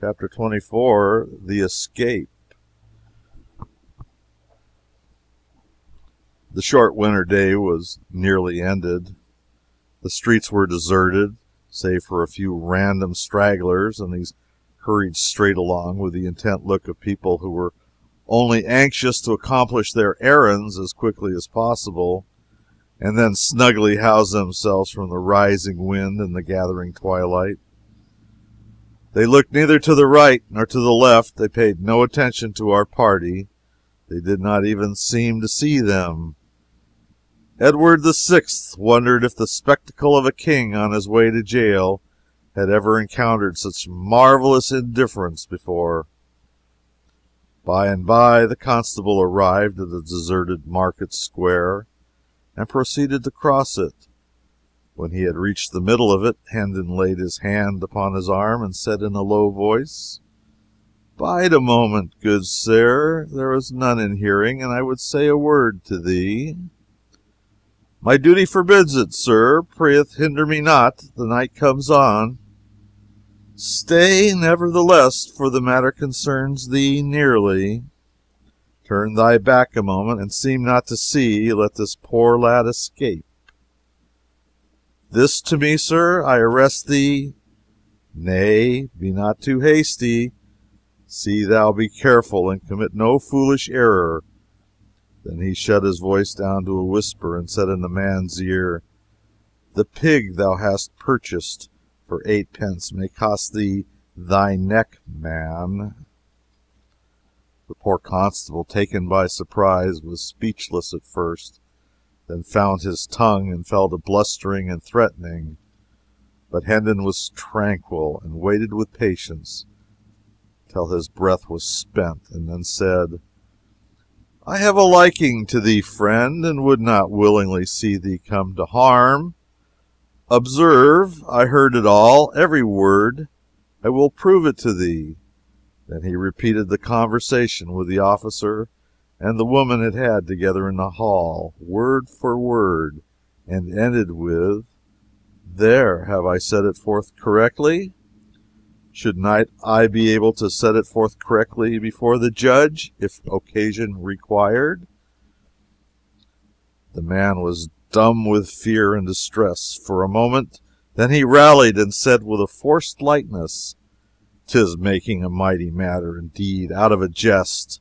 Chapter 24, The Escape. The short winter day was nearly ended. The streets were deserted, save for a few random stragglers, and these hurried straight along with the intent look of people who were only anxious to accomplish their errands as quickly as possible, and then snugly house themselves from the rising wind and the gathering twilight. They looked neither to the right nor to the left. They paid no attention to our party. They did not even seem to see them. Edward VI wondered if the spectacle of a king on his way to jail had ever encountered such marvelous indifference before. By and by the constable arrived at the deserted market square and proceeded to cross it. When he had reached the middle of it, Hendon laid his hand upon his arm and said in a low voice, "Bide a moment, good sir. There is none in hearing, and I would say a word to thee." "My duty forbids it, sir. Prithee hinder me not. The night comes on." "Stay, nevertheless, for the matter concerns thee nearly. Turn thy back a moment, and seem not to see. Let this poor lad escape." "This to me, sir? I arrest thee." "Nay, be not too hasty. See thou be careful, and commit no foolish error." Then he shut his voice down to a whisper, and said in the man's ear, "The pig thou hast purchased for 8 pence may cost thee thy neck, man." The poor constable, taken by surprise, was speechless at first, then found his tongue and fell to blustering and threatening. But Hendon was tranquil, and waited with patience till his breath was spent, and then said, "I have a liking to thee, friend, and would not willingly see thee come to harm. Observe, I heard it all, every word. I will prove it to thee." Then he repeated the conversation with the officer and the woman had had together in the hall, word for word, and ended with, "There, have I set it forth correctly? Should not I be able to set it forth correctly before the judge, if occasion required?" The man was dumb with fear and distress for a moment. Then he rallied and said with a forced lightness, "'Tis making a mighty matter, indeed, out of a jest.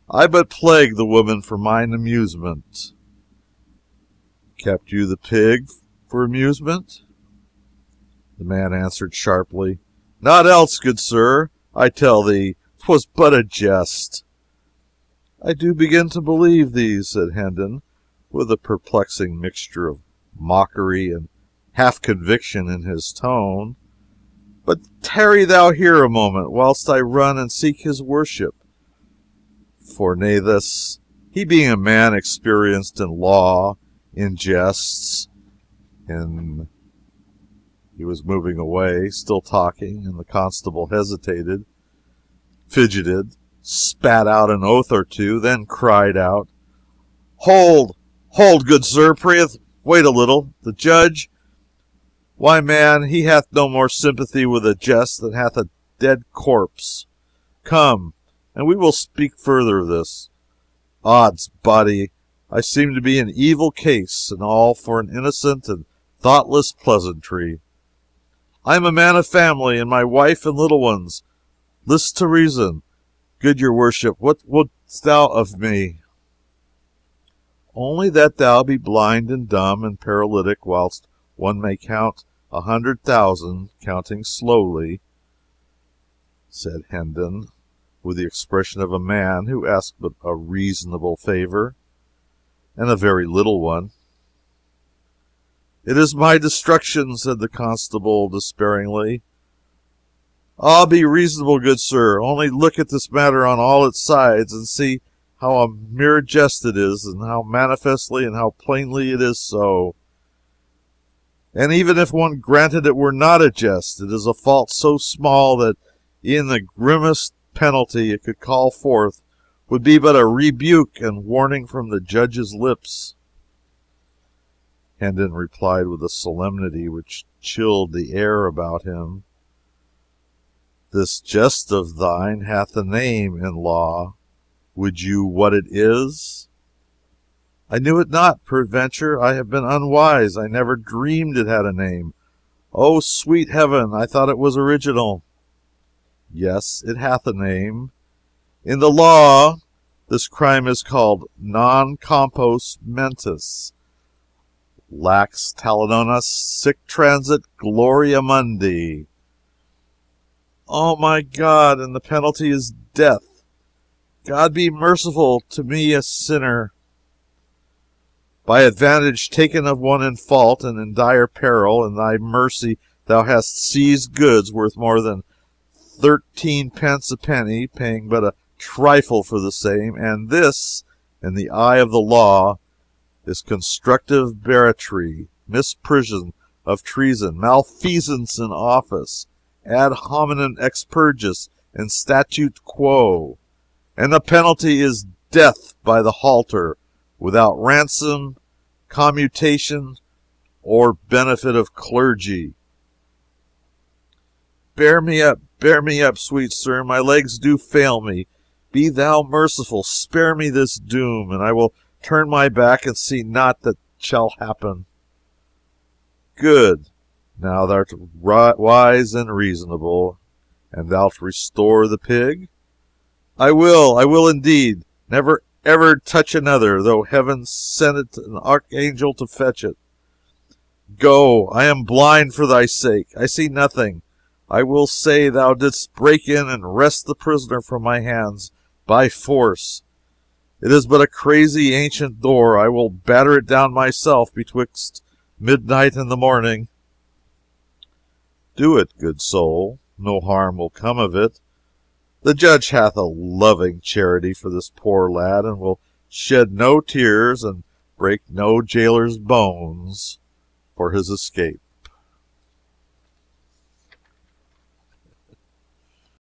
I but plague the woman for mine amusement." "Kept you the pig for amusement?" The man answered sharply, "Naught else, good sir. I tell thee, 'twas but a jest." "I do begin to believe thee," said Hendon, with a perplexing mixture of mockery and half conviction in his tone. "But tarry thou here a moment, whilst I run and seek his worship." For Nathus, he being a man experienced in law, in jests, he was moving away, still talking, and the constable hesitated, fidgeted, spat out an oath or two, then cried out, "Hold, hold, good sir, prithee wait a little. The judge? Why, man, he hath no more sympathy with a jest than hath a dead corpse. Come, and we will speak further of this. Odds body, I seem to be an evil case, and all for an innocent and thoughtless pleasantry. I am a man of family, and my wife and little ones. List to reason. Good your worship, what wouldst thou of me?" "Only that thou be blind and dumb and paralytic, whilst one may count 100,000, counting slowly," said Hendon, with the expression of a man who asked but a reasonable favor, and a very little one. "It is my destruction," said the constable, despairingly. "Ah, be reasonable, good sir. Only look at this matter on all its sides, and see how a mere jest it is, and how manifestly and how plainly it is so. And even if one granted it were not a jest, it is a fault so small that e'en the grimmest penalty it could call forth would be but a rebuke and warning from the judge's lips." Hendon replied with a solemnity which chilled the air about him, This jest of thine hath a name in law. Would you what it is? I knew it not. Peradventure I have been unwise. I never dreamed it had a name. Oh, sweet heaven, I thought it was original. Yes, it hath a name. In the law, this crime is called non compos mentis. Lax talionis sic transit gloria mundi. Oh, my God, and the penalty is death. God be merciful to me, a sinner. By advantage taken of one in fault and in dire peril, in thy mercy thou hast seized goods worth more than 13 pence a penny, paying but a trifle for the same, and this, in the eye of the law, is constructive barratry, misprision of treason, malfeasance in office, ad hominem expurgus, and statute quo, and the penalty is death by the halter, without ransom, commutation, or benefit of clergy. Bear me up, sweet sir, my legs do fail me. Be thou merciful, spare me this doom, and I will turn my back and see naught that shall happen. Good. Now thou'rt wise and reasonable, and thou'lt restore the pig? I will indeed. Never ever touch another, though heaven send it an archangel to fetch it. Go, I am blind for thy sake. I see nothing. I will say thou didst break in and wrest the prisoner from my hands by force. It is but a crazy ancient door. I will batter it down myself betwixt midnight and the morning. Do it, good soul. No harm will come of it. The judge hath a loving charity for this poor lad, and will shed no tears and break no jailer's bones for his escape.